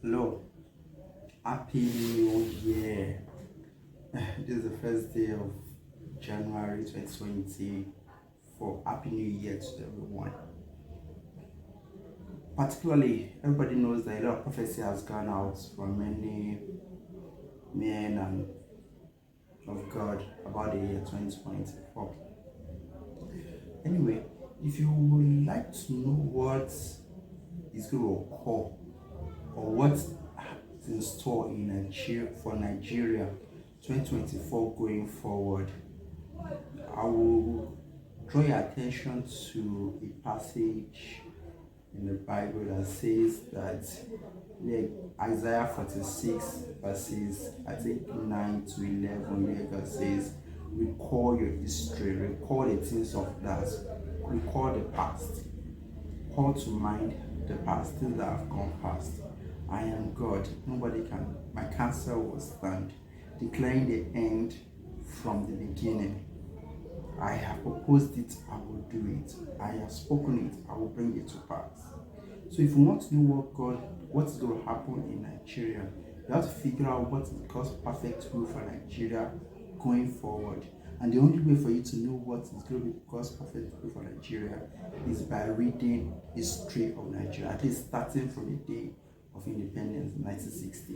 Hello, happy new year. This is the first day of January 2024. Happy new year to everyone. Particularly, everybody knows that a lot of prophecy has gone out from many men and of God about the year 2024. Anyway, if you would like to know what is going to occur or what is in store in Nigeria 2024 going forward, I will draw your attention to a passage in the Bible that says that, like Isaiah 46 verses 9 to 11, that says, recall your history, recall the things of that, recall the past, call to mind the past, things that have gone past. I am God, nobody can, my counsel will stand, declaring the end from the beginning. I have proposed it, I will do it. I have spoken it, I will bring it to pass. So if you want to know what is going to happen in Nigeria, you have to figure out what is God's perfect will for Nigeria going forward. And the only way for you to know what is going to be God's perfect will for Nigeria is by reading history of Nigeria, at least starting from the day of independence in 1960.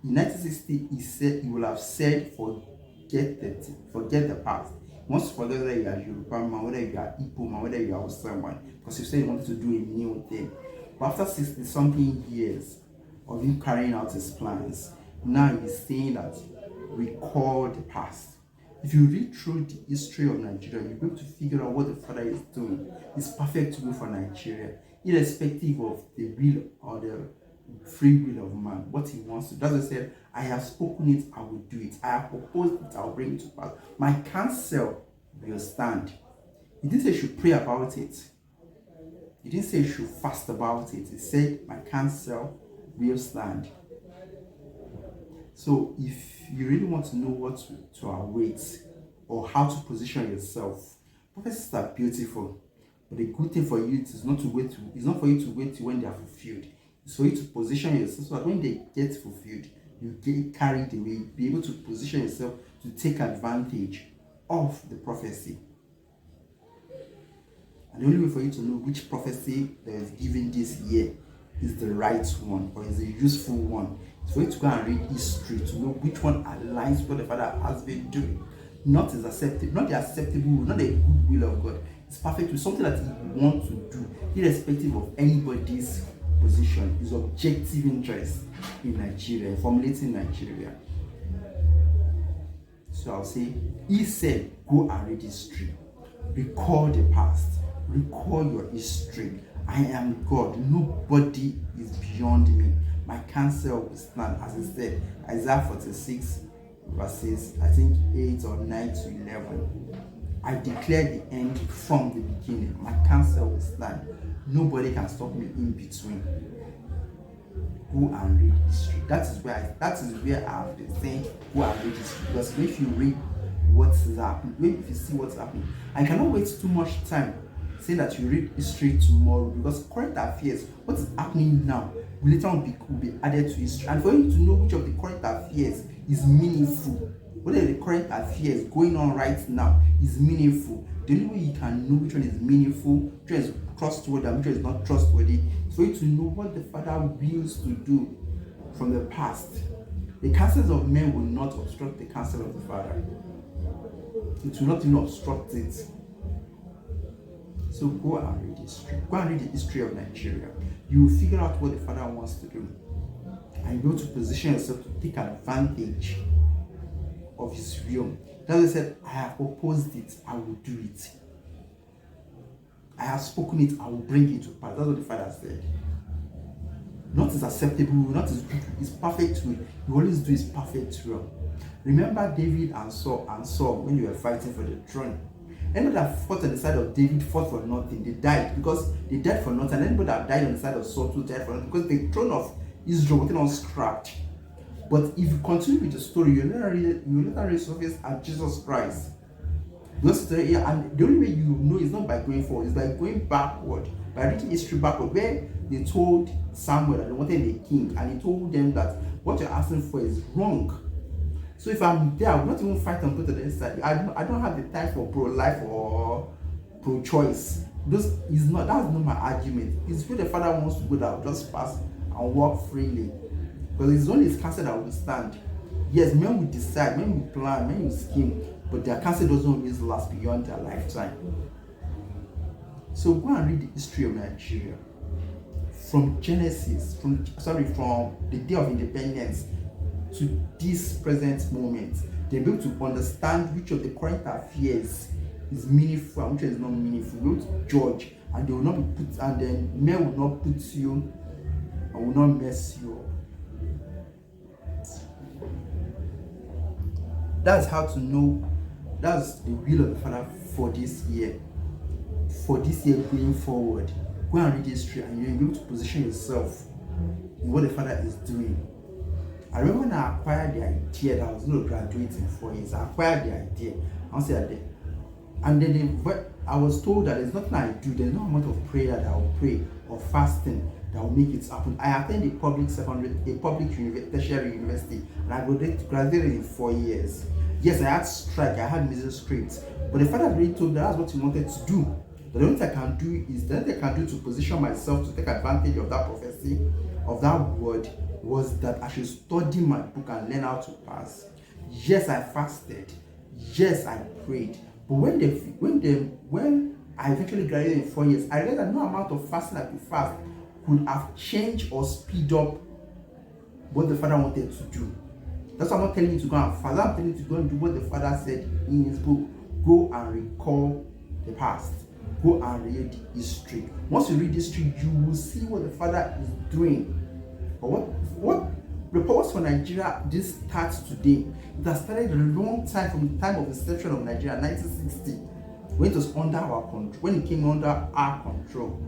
In 1960, he will have said, forget the past. He wants to forget whether you are Yoruba man, whether you are Igbo man, whether you are Hausa man, because he said he wanted to do a new thing. But after 60 something years of him carrying out his plans, now he's saying that recall the past. If you read through the history of Nigeria, you'll be able to figure out what the Father is doing. His perfect will for Nigeria, irrespective of the will or the free will of man, what he wants to do. That's why I said, I have spoken it, I will do it. I have proposed it, I will bring it to pass. My counsel will stand. He didn't say you should pray about it. He didn't say you should fast about it. He said, my counsel will stand. So if you really want to know what to await or how to position yourself, prophecies are beautiful. But the good thing for you is not for you to wait till when they are fulfilled. It's for you to position yourself so that when they get fulfilled, you get carried away, be able to position yourself to take advantage of the prophecy. And the only way for you to know which prophecy that is given this year is the right one or is a useful one, it's for you to go and read history to know which one aligns with what the Father has been doing. Not the acceptable will, not the good will of God. It's perfect with something that He wants to do, irrespective of anybody's position, His objective interest in Nigeria, formulating Nigeria. So I'll say, He said, go and read history, recall the past, recall your history. I am God, nobody is beyond me. My counsel will stand, as He said, Isaiah 46 verses 8 or 9 to 11. I declare the end from the beginning. My counsel will stand. Nobody can stop me in between. Go and read history. That is where I have been saying, go and read history. Because if you read what is happening, if you see what's happening, I cannot wait too much time saying that you read history tomorrow, because current affairs, what is happening now, will later on will be added to history. And for you to know which of the current affairs is meaningful, what are the current affairs going on right now is meaningful, the only way you can know which one is meaningful, which one is trustworthy, and which one is not trustworthy, is for you to know what the Father wills to do from the past. The counsels of men will not obstruct the counsel of the Father. It will not even obstruct it. So go and read history. Go and read the history of Nigeria. You will figure out what the Father wants to do. And you'll be able to position yourself to take advantage of His will. That's why I said, I have proposed it, I will do it. I have spoken it, I will bring it to pass. That's what the Father said. Not His acceptable, not His good, His perfect will. He always do His perfect will. Remember David and Saul when they were fighting for the throne. Anybody that fought on the side of David fought for nothing. They died because they died for nothing. And anybody that died on the side of Saul too died for nothing, because the throne of Israel was not scrapped. But if you continue with the story, you later resurface at Jesus Christ. And the only way you know is not by going forward, it's by going backward by reading history backward, where they told Samuel that they wanted a king, and he told them that what you're asking for is wrong. So if I'm there, I will not even fight and put to the side. I don't have the time for pro-life or pro-choice. That's not my argument. It's where the Father wants to go that I'll just pass and walk freely. Because it's only his counsel that will stand. Yes, men will decide, men will plan, men will scheme, but their counsel doesn't always last beyond their lifetime. So go and read the history of Nigeria. From Genesis, from the day of independence to this present moment, they'll be able to understand which of the current affairs is meaningful and which is not meaningful. You'll be able to judge, and they will not be put, and then men will not put you and will not mess you up. That's how to know. That's the will of the Father for this year. For this year going forward, go and read history, and you'll be able to position yourself in what the Father is doing. I remember when I acquired the idea that I was going to graduate in 4 years. I acquired the idea. I said that, and then I was told that there's nothing I do. There's no amount of prayer that I will pray or fasting that will make it happen. I attended a public tertiary university, and I graduated in 4 years. Yes, I had strike, I had manuscripts, but the Father really told me that's what he wanted to do. The only thing I can do is to position myself to take advantage of that prophecy, of that word, was that I should study my book and learn how to pass. Yes, I fasted. Yes, I prayed. But when I eventually graduated in 4 years, I realized that no amount of fasting I could fast could have changed or speed up what the Father wanted to do. That's why I'm not telling you to go and fast. I'm telling you to go and do what the Father said in his book. Go and recall the past. Go and read history. Once you read history, you will see what the Father is doing. But what reports for Nigeria this starts today. It has started a long time, from the time of inception of Nigeria, 1960, when it was under our control, when it came under our control.